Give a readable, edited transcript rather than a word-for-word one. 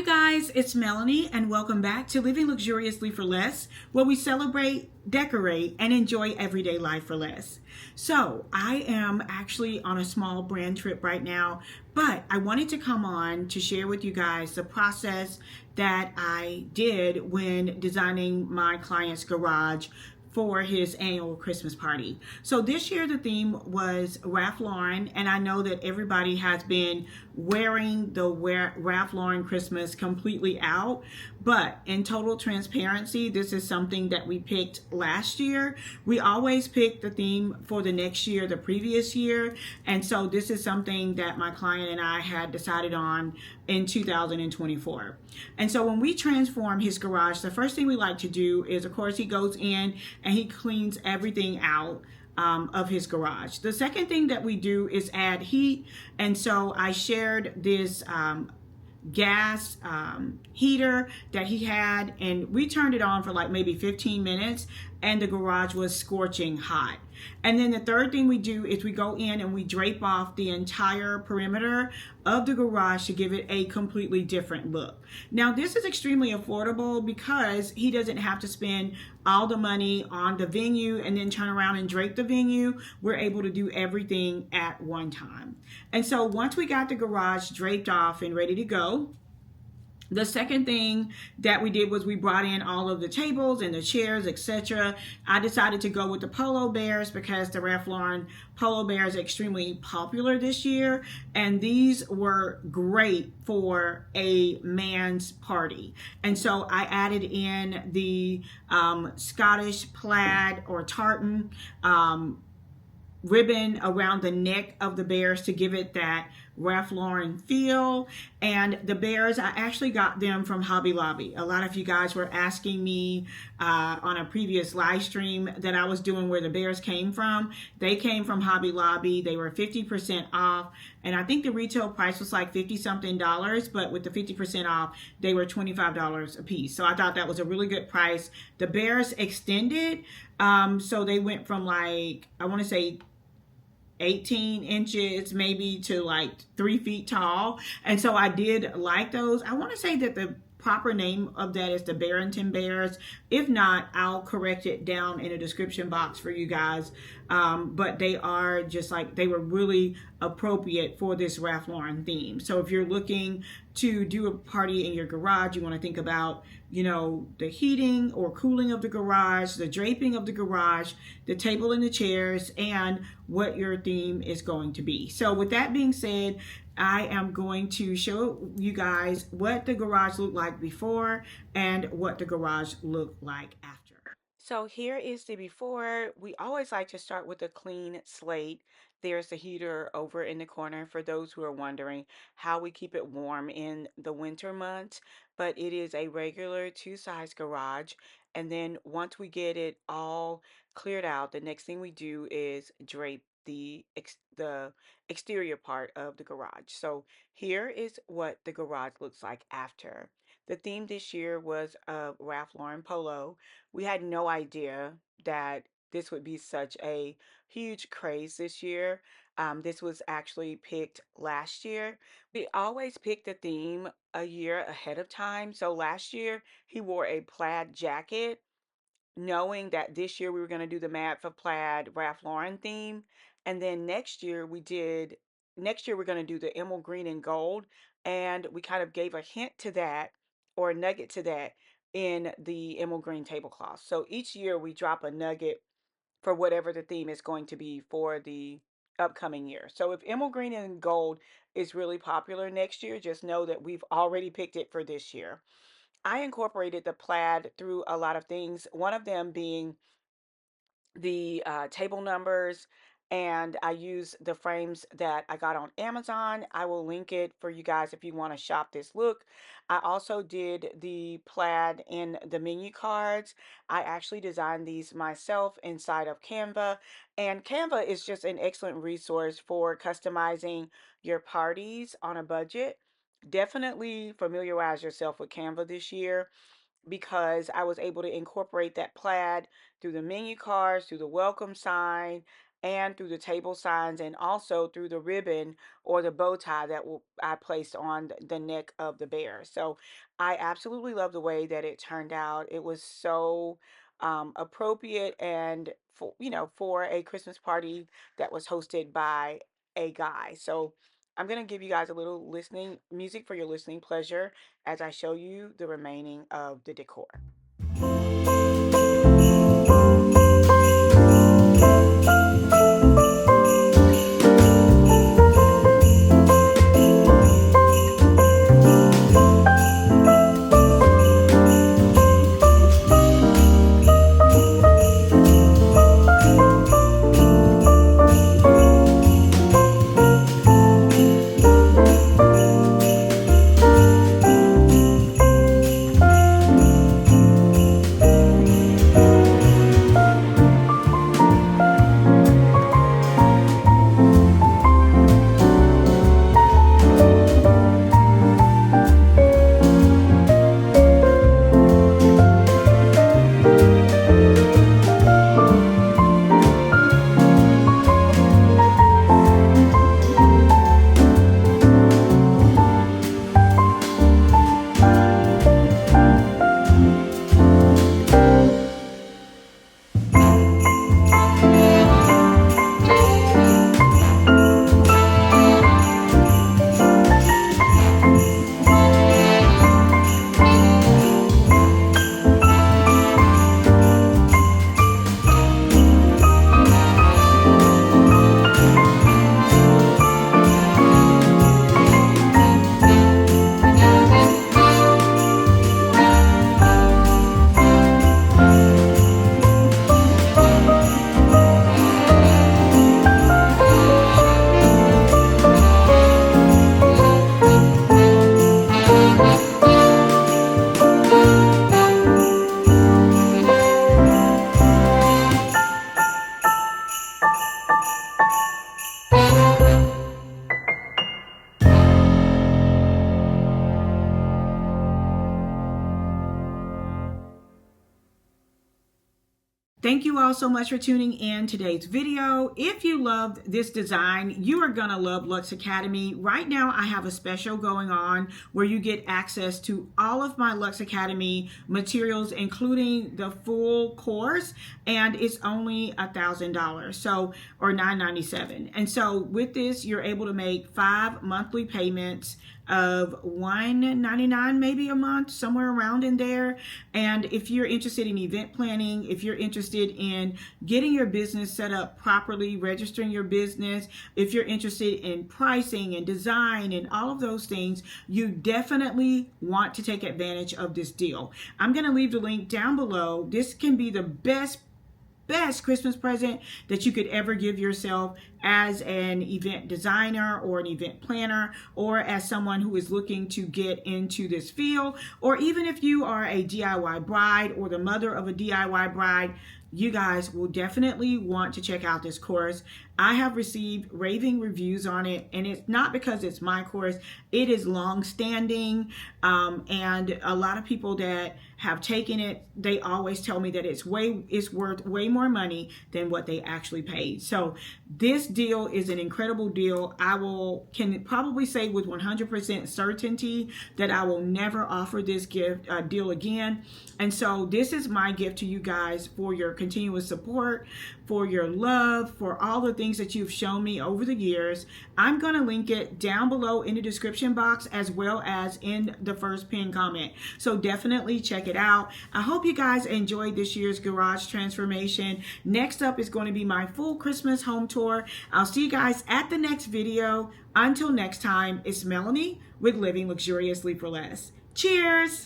guys, it's Melanie, and welcome back to Living Luxuriously for Less, where we celebrate, decorate, and enjoy everyday life for less. So, I am actually on a small brand trip right now, but I wanted to come on to share with you guys the process that I did when designing my client's garage for his annual Christmas party. So this year the theme was Ralph Lauren, and I know that everybody has been wearing the Ralph Lauren Christmas completely out, but in total transparency, this is something that we picked last year. We always pick the theme for the next year, the previous year, and so this is something that my client and I had decided on in 2024. And so when we transform his garage, the first thing we like to do is, of course, he goes in and he cleans everything out of his garage. The second thing that we do is add heat. And so I shared this gas heater that he had, and we turned it on for like maybe 15 minutes, and the garage was scorching hot. And then the third thing we do is we go in and we drape off the entire perimeter of the garage to give it a completely different look. Now, this is extremely affordable because he doesn't have to spend all the money on the venue and then turn around and drape the venue. We're able to do everything at one time. And so once we got the garage draped off and ready to go, the second thing that we did was we brought in all of the tables and the chairs, etc. I decided to go with the polo bears because the Ralph Lauren polo bears are extremely popular this year, and these were great for a man's party. And so I added in the Scottish plaid or tartan ribbon around the neck of the bears to give it that Ralph Lauren feel. And the bears, I actually got them from Hobby Lobby. A lot of you guys were asking me on a previous live stream that I was doing where the bears came from. They came from Hobby Lobby. They were 50% off. And I think the retail price was like 50 something dollars, but with the 50% off, they were $25 a piece. So I thought that was a really good price. The bears extended. So they went from like, I want to say 18 inches maybe to like 3 feet tall, and so I did like those. I want to say that the proper name of that is the Barrington Bears. If not, I'll correct it down in a description box for you guys. But they are just like, they were really appropriate for this Ralph Lauren theme. So if you're looking to do a party in your garage, you want to think about, you know, the heating or cooling of the garage, the draping of the garage, the table and the chairs, and what your theme is going to be. So with that being said, I am going to show you guys what the garage looked like before and what the garage looked like after. So here is the before. We always like to start with a clean slate. There's the heater over in the corner for those who are wondering how we keep it warm in the winter months. But it is a regular two-size garage. And then once we get it all cleared out, the next thing we do is drape the exterior part of the garage. So here is what the garage looks like after. The theme this year was Ralph Lauren polo. We had no idea that this would be such a huge craze this year. This was actually picked last year. We always pick the theme a year ahead of time. So last year he wore a plaid jacket, knowing that this year we were going to do the Mad for Plaid Ralph Lauren theme. And then next year we're going to do the emerald green and gold. And we kind of gave a hint to that, or a nugget to that, in the emerald green tablecloth. So each year we drop a nugget for whatever the theme is going to be for the upcoming year. So if emerald green and gold is really popular next year, just know that we've already picked it for this year. I incorporated the plaid through a lot of things, one of them being the table numbers, and I use the frames that I got on Amazon. I will link it for you guys if you want to shop this look. I also did the plaid in the menu cards. I actually designed these myself inside of Canva, and Canva is just an excellent resource for customizing your parties on a budget. Definitely familiarize yourself with Canva this year, because I was able to incorporate that plaid through the menu cards, through the welcome sign. and through the table signs, and also through the ribbon or the bow tie that I placed on the neck of the bear. So I absolutely love the way that it turned out. It was so appropriate, and for for a Christmas party that was hosted by a guy. So I'm going to give you guys a little listening music for your listening pleasure as I show you the remaining of the decor. Thank you all so much for tuning in today's video. If you loved this design, you are gonna love Luxe Academy. Right now, I have a special going on where you get access to all of my Luxe Academy materials, including the full course, and it's only $1,000, so or $997. And so with this, you're able to make 5 monthly payments of $199 maybe a month, somewhere around in there. And if you're interested in event planning, if you're interested in getting your business set up properly, registering your business, if you're interested in pricing and design and all of those things, you definitely want to take advantage of this deal. I'm going to leave the link down below. This can be the best Christmas present that you could ever give yourself as an event designer or an event planner, or as someone who is looking to get into this field, or even if you are a DIY bride or the mother of a DIY bride. You guys will definitely want to check out this course. I have received raving reviews on it, and it's not because it's my course. It is long-standing, and a lot of people that have taken it, they always tell me that it's worth way more money than what they actually paid. So this deal is an incredible deal. Can probably say with 100% certainty that I will never offer this deal again. And so this is my gift to you guys for your continuous support, for your love, for all the things that you've shown me over the years. I'm going to link it down below in the description box as well as in the first pinned comment. So definitely check it out. I hope you guys enjoyed this year's garage transformation. Next up is going to be my full Christmas home tour. I'll see you guys at the next video. Until next time, it's Melanie with Living Luxuriously for Less. Cheers!